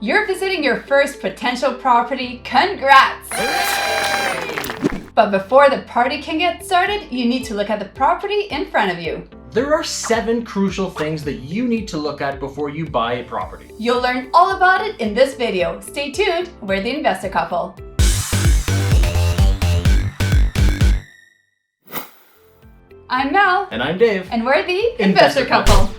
You're visiting your first potential property. Congrats! But before the party can get started, you need to look at the property in front of you. There are 7 crucial things that you need to look at before you buy a property. You'll learn all about it in this video. Stay tuned, we're the Investor Couple. I'm Mel. And I'm Dave. And we're the Investor Couple.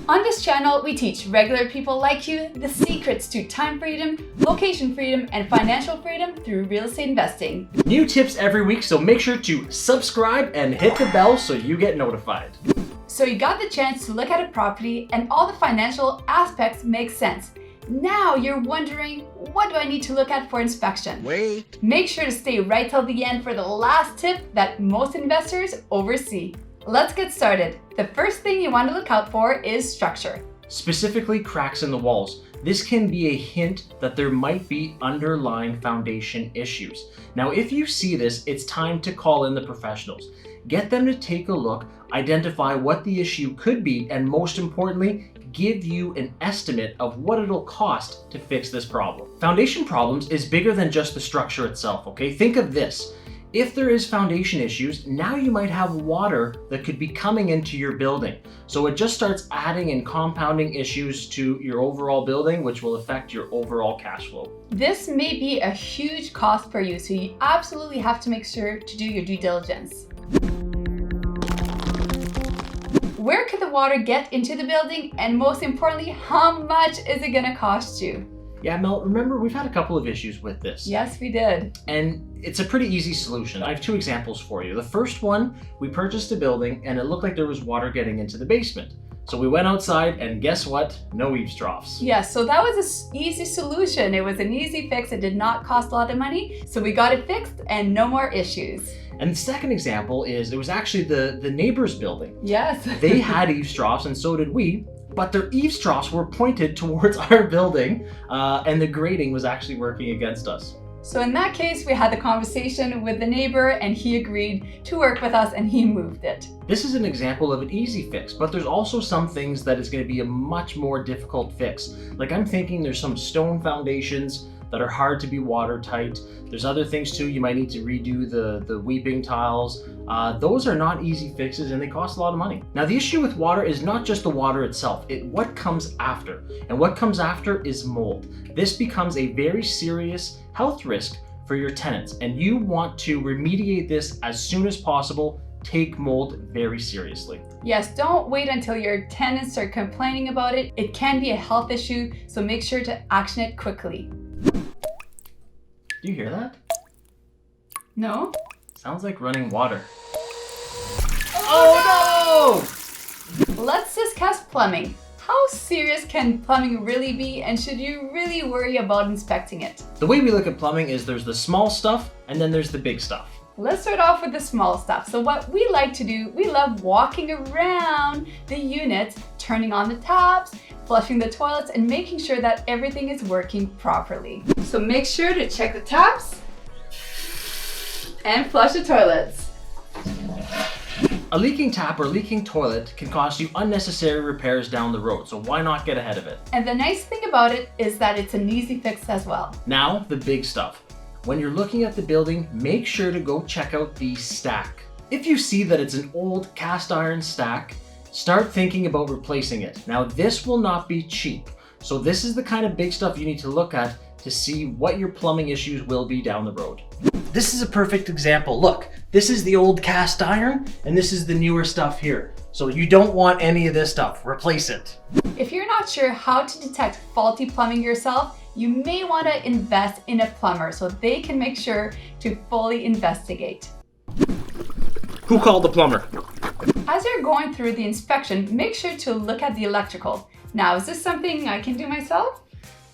On this channel, we teach regular people like you the secrets to time freedom, location freedom, and financial freedom through real estate investing. New tips every week, so make sure to subscribe and hit the bell so you get notified. So you got the chance to look at a property and all the financial aspects make sense. Now you're wondering, what do I need to look at for inspection? Wait. Make sure to stay right till the end for the last tip that most investors oversee. Let's get started. The first thing you want to look out for is structure. Specifically, cracks in the walls. This can be a hint that there might be underlying foundation issues. Now, if you see this, it's time to call in the professionals. Get them to take a look, identify what the issue could be, and most importantly, give you an estimate of what it'll cost to fix this problem. Foundation problems is bigger than just the structure itself, okay? Think of this. If there is foundation issues, now you might have water that could be coming into your building. So it just starts adding and compounding issues to your overall building, which will affect your overall cash flow. This may be a huge cost for you, so you absolutely have to make sure to do your due diligence. Where could the water get into the building? And most importantly, how much is it gonna cost you? Yeah, Mel, remember we've had a couple of issues with this. Yes, we did. And it's a pretty easy solution. I have 2 examples for you. The first one, we purchased a building and it looked like there was water getting into the basement. So we went outside and guess what? No eaves troughs. Yes, so that was an easy solution. It was an easy fix. It did not cost a lot of money. So we got it fixed and no more issues. And the second example is it was actually the neighbor's building. Yes. They had eaves troughs and so did we. But their eaves troughs were pointed towards our building and the grading was actually working against us. So in that case, we had the conversation with the neighbor and he agreed to work with us and he moved it. This is an example of an easy fix, but there's also some things that is going to be a much more difficult fix. Like I'm thinking there's some stone foundations that are hard to be watertight. There's other things too, you might need to redo the weeping tiles. Those are not easy fixes and they cost a lot of money. Now the issue with water is not just the water itself, what comes after. And what comes after is mold. This becomes a very serious health risk for your tenants and you want to remediate this as soon as possible. Take mold very seriously. Yes, don't wait until your tenants are complaining about it. It can be a health issue, so make sure to action it quickly. Do you hear that? No? Sounds like running water. Oh no! Let's discuss plumbing. How serious can plumbing really be and should you really worry about inspecting it? The way we look at plumbing is there's the small stuff and then there's the big stuff. Let's start off with the small stuff. So what we like to do, we love walking around the units, turning on the taps, flushing the toilets, and making sure that everything is working properly. So make sure to check the taps and flush the toilets. A leaking tap or leaking toilet can cost you unnecessary repairs down the road, so why not get ahead of it? And the nice thing about it is that it's an easy fix as well. Now, the big stuff. When you're looking at the building, make sure to go check out the stack. If you see that it's an old cast iron stack, start thinking about replacing it. Now, this will not be cheap. So this is the kind of big stuff you need to look at to see what your plumbing issues will be down the road. This is a perfect example. Look, this is the old cast iron and this is the newer stuff here. So you don't want any of this stuff, replace it. If you're not sure how to detect faulty plumbing yourself, you may want to invest in a plumber so they can make sure to fully investigate. Who called the plumber? As you're going through the inspection, make sure to look at the electrical. Now, is this something I can do myself?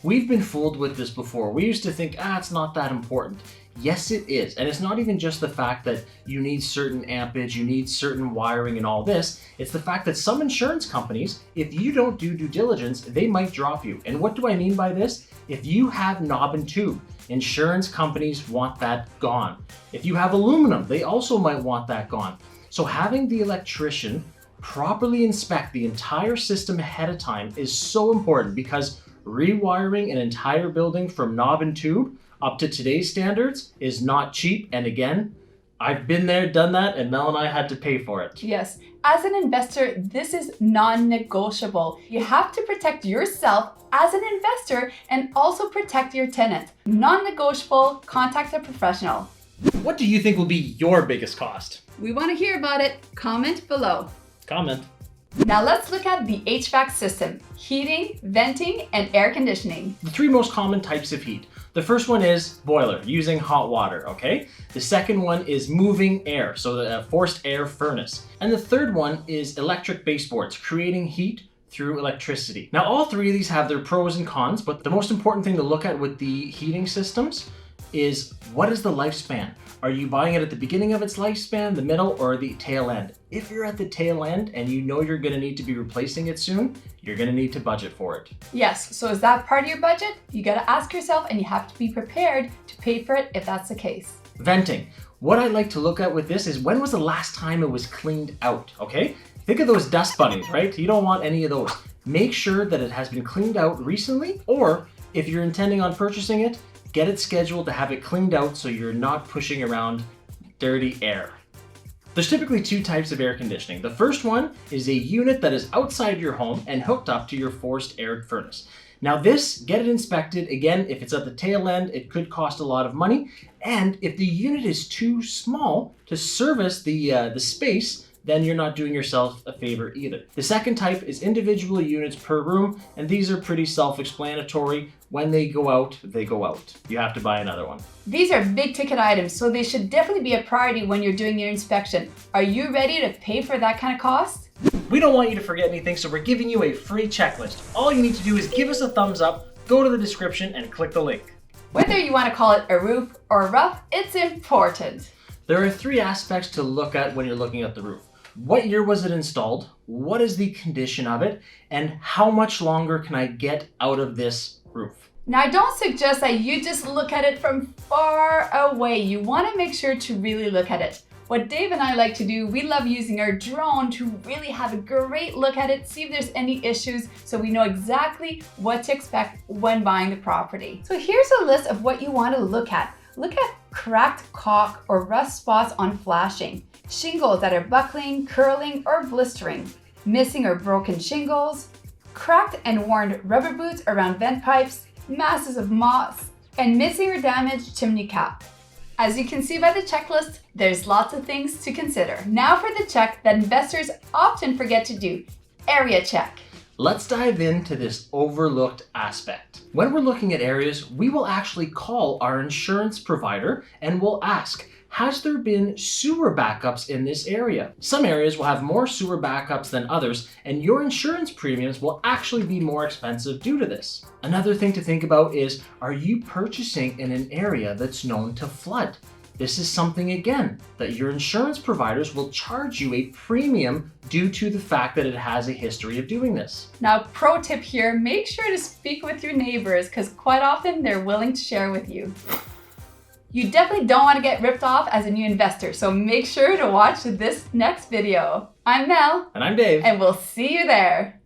We've been fooled with this before. We used to think, it's not that important. Yes, it is. And it's not even just the fact that you need certain ampage, you need certain wiring and all this. It's the fact that some insurance companies, if you don't do due diligence, they might drop you. And what do I mean by this? If you have knob and tube, insurance companies want that gone. If you have aluminum, they also might want that gone. So having the electrician properly inspect the entire system ahead of time is so important because rewiring an entire building from knob and tube up to today's standards is not cheap. And again, I've been there, done that, and Mel and I had to pay for it. Yes, as an investor, this is non-negotiable. You have to protect yourself as an investor and also protect your tenant. Non-negotiable, contact a professional. What do you think will be your biggest cost? We want to hear about it. Comment below. Comment. Now let's look at the HVAC system: heating, venting, and air conditioning. The three most common types of heat. The first one is boiler, using hot water, okay? The second one is moving air, so the forced air furnace. And the third one is electric baseboards, creating heat through electricity. Now all three of these have their pros and cons, but the most important thing to look at with the heating systems is, what is the lifespan? Are you buying it at the beginning of its lifespan, the middle, or the tail end? If you're at the tail end and you know you're going to need to be replacing it soon, you're going to need to budget for it. Yes, so is that part of your budget? You got to ask yourself, and you have to be prepared to pay for it if that's the case. Venting. What I like to look at with this is, when was the last time it was cleaned out, okay? Think of those dust bunnies, right? You don't want any of those. Make sure that it has been cleaned out recently, or if you're intending on purchasing it, get it scheduled to have it cleaned out so you're not pushing around dirty air. There's typically two types of air conditioning. The first one is a unit that is outside your home and hooked up to your forced air furnace. Now this, get it inspected. Again, if it's at the tail end, it could cost a lot of money. And if the unit is too small to service the space, then you're not doing yourself a favor either. The second type is individual units per room, and these are pretty self-explanatory. When they go out, they go out. You have to buy another one. These are big ticket items, so they should definitely be a priority when you're doing your inspection. Are you ready to pay for that kind of cost? We don't want you to forget anything, so we're giving you a free checklist. All you need to do is give us a thumbs up, go to the description, and click the link. Whether you want to call it a roof or a roof, it's important. There are three aspects to look at when you're looking at the roof. What year was it installed? What is the condition of it? And how much longer can I get out of this roof? Now, I don't suggest that you just look at it from far away. You want to make sure to really look at it. What Dave and I like to do, we love using our drone to really have a great look at it, see if there's any issues, so we know exactly what to expect when buying the property. So here's a list of what you want to look at. Look at cracked caulk or rust spots on flashing, shingles that are buckling, curling, or blistering, missing or broken shingles, cracked and worn rubber boots around vent pipes, masses of moss, and missing or damaged chimney cap. As you can see by the checklist, there's lots of things to consider. Now for the check that investors often forget to do: area check. Let's dive into this overlooked aspect. When we're looking at areas, we will actually call our insurance provider and we'll ask, has there been sewer backups in this area? Some areas will have more sewer backups than others, and your insurance premiums will actually be more expensive due to this. Another thing to think about is, are you purchasing in an area that's known to flood? This is something, again, that your insurance providers will charge you a premium due to the fact that it has a history of doing this. Now, pro tip here, make sure to speak with your neighbors because quite often they're willing to share with you. You definitely don't want to get ripped off as a new investor, so make sure to watch this next video. I'm Mel. And I'm Dave. And we'll see you there.